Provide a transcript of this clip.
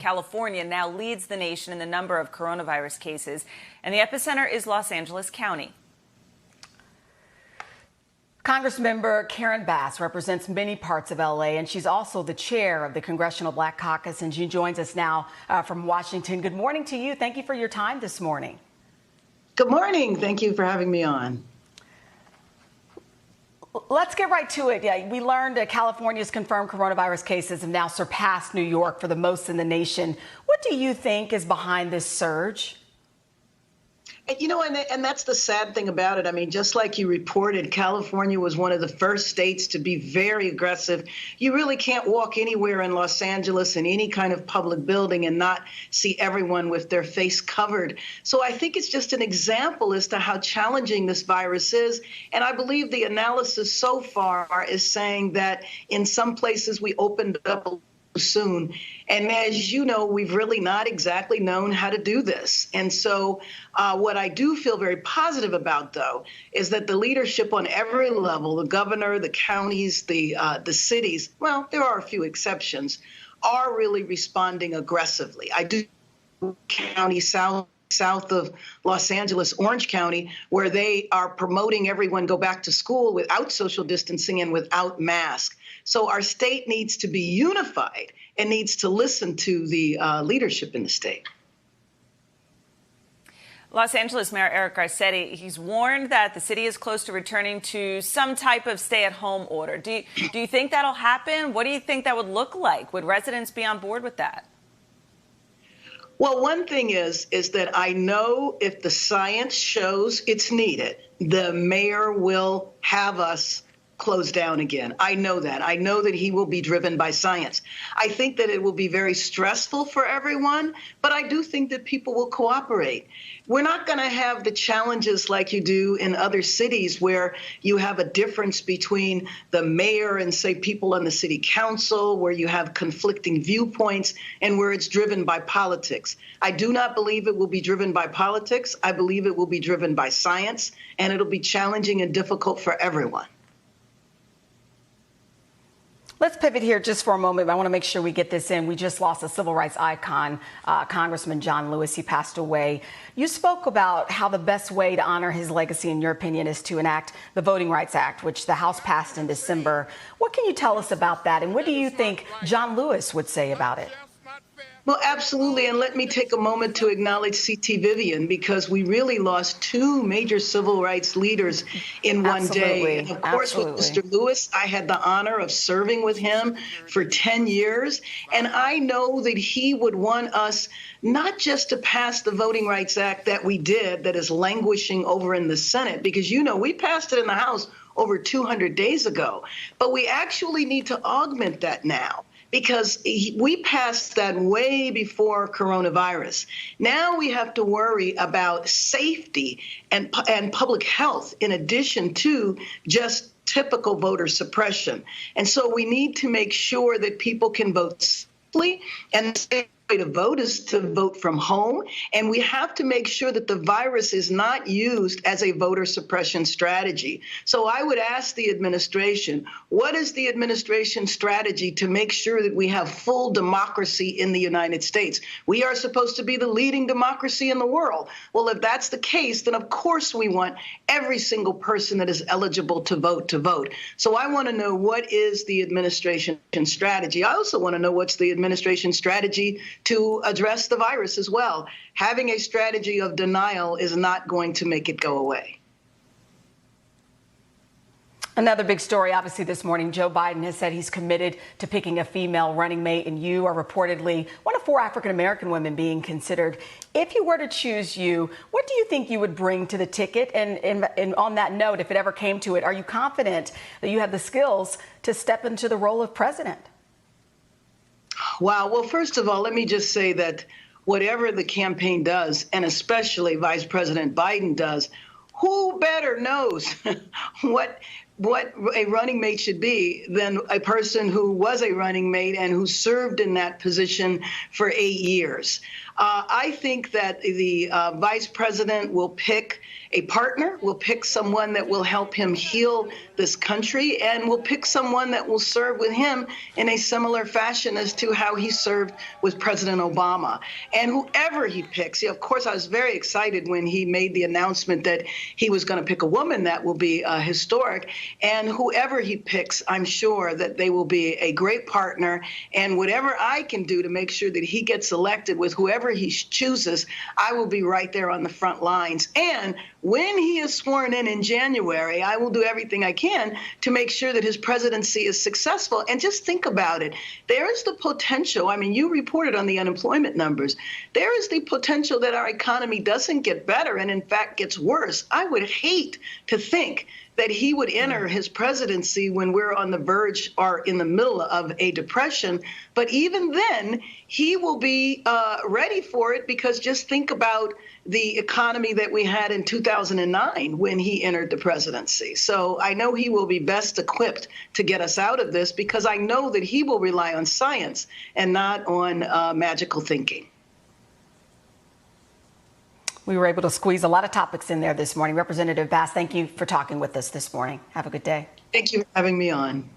California now leads the nation in the number of coronavirus cases, and the epicenter is Los Angeles County. Congressmember Karen Bass represents many parts of LA, and she's also the chair of the Congressional Black Caucus, and she joins us now from Washington. Good morning to you. Thank you for your time this morning. Good morning. Thank you for having me on. Let's get right to it. Yeah, we learned that California's confirmed coronavirus cases have now surpassed New York for the most in the nation. What do you think is behind this surge? You know, and that's the sad thing about it. I mean, just like you reported, California was one of the first states to be very aggressive. You really can't walk anywhere in Los Angeles in any kind of public building and not see everyone with their face covered. So I think it's just an example as to how challenging this virus is. And I believe the analysis so far is saying that in some places we opened up soon. And as you know, we've really not exactly known how to do this. And so what I do feel very positive about, though, is that the leadership on every level, the governor, the counties, the cities, well, there are a few exceptions, are really responding aggressively. I do county south of Los Angeles, Orange County, where they are promoting everyone go back to school without social distancing and without masks. So our state needs to be unified and needs to listen to the leadership in the state. Los Angeles Mayor Eric Garcetti, he's warned that the city is close to returning to some type of stay-at-home order. Do you think that'll happen? What do you think that would look like? Would residents be on board with that? Well, one thing is that I know if the science shows it's needed, the mayor will have us close down again. I know that. I know that he will be driven by science. I think that it will be very stressful for everyone, but I do think that people will cooperate. We're not going to have the challenges like you do in other cities where you have a difference between the mayor and, say, people on the city council, where you have conflicting viewpoints and where it's driven by politics. I do not believe it will be driven by politics. I believe it will be driven by science, and it'll be challenging and difficult for everyone. Let's pivot here just for a moment. I want to make sure we get this in. We just lost a civil rights icon, Congressman John Lewis. He passed away. You spoke about how the best way to honor his legacy, in your opinion, is to enact the Voting Rights Act, which the House passed in December. What can you tell us about that, and what do you think John Lewis would say about it? Well, absolutely. And let me take a moment to acknowledge C.T. Vivian, because we really lost two major civil rights leaders in one day. And of course, with Mr. Lewis, I had the honor of serving with him for 10 years. And I know that he would want us not just to pass the Voting Rights Act that we did, that is languishing over in the Senate, because, you know, we passed it in the House over 200 days ago. But we actually need to augment that now, because we passed that way before coronavirus. Now we have to worry about safety and public health in addition to just typical voter suppression. And so we need to make sure that people can vote safely, and the way to vote is to vote from home. And we have to make sure that the virus is not used as a voter suppression strategy. So I would ask the administration, what is the administration's strategy to make sure that we have full democracy in the United States? We are supposed to be the leading democracy in the world. Well, if that's the case, then of course we want every single person that is eligible to vote. So I want to know, what is the administration's strategy? I also want to know what's the administration's strategy to address the virus as well. Having a strategy of denial is not going to make it go away. Another big story, obviously, this morning. Joe Biden has said he's committed to picking a female running mate, and you are reportedly one of 4 African-American women being considered. If you were to choose you, what do you think you would bring to the ticket? And on that note, if it ever came to it, are you confident that you have the skills to step into the role of president? Wow. Well, first of all, let me just say that whatever the campaign does, and especially Vice President Biden does, who better knows what what a running mate should be than a person who was a running mate and who served in that position for 8 years. I think that the vice president will pick a partner, will pick someone that will help him heal this country, and will pick someone that will serve with him in a similar fashion as to how he served with President Obama. And whoever he picks, of course, I was very excited when he made the announcement that he was going to pick a woman. That will be historic. And whoever he picks, I'm sure that they will be a great partner. And whatever I can do to make sure that he gets elected with whoever he chooses, I will be right there on the front lines. And when he is sworn in January, I will do everything I can to make sure that his presidency is successful. And just think about it. There is the potential. I mean, you reported on the unemployment numbers. There is the potential that our economy doesn't get better and, in fact, gets worse. I would hate to think that he would enter his presidency when we're on the verge or in the middle of a depression. But even then, he will be ready for it, because just think about the economy that we had in 2009 when he entered the presidency. So I know he will be best equipped to get us out of this, because I know that he will rely on science and not on magical thinking. We were able to squeeze a lot of topics in there this morning. Representative Bass, thank you for talking with us this morning. Have a good day. Thank you for having me on.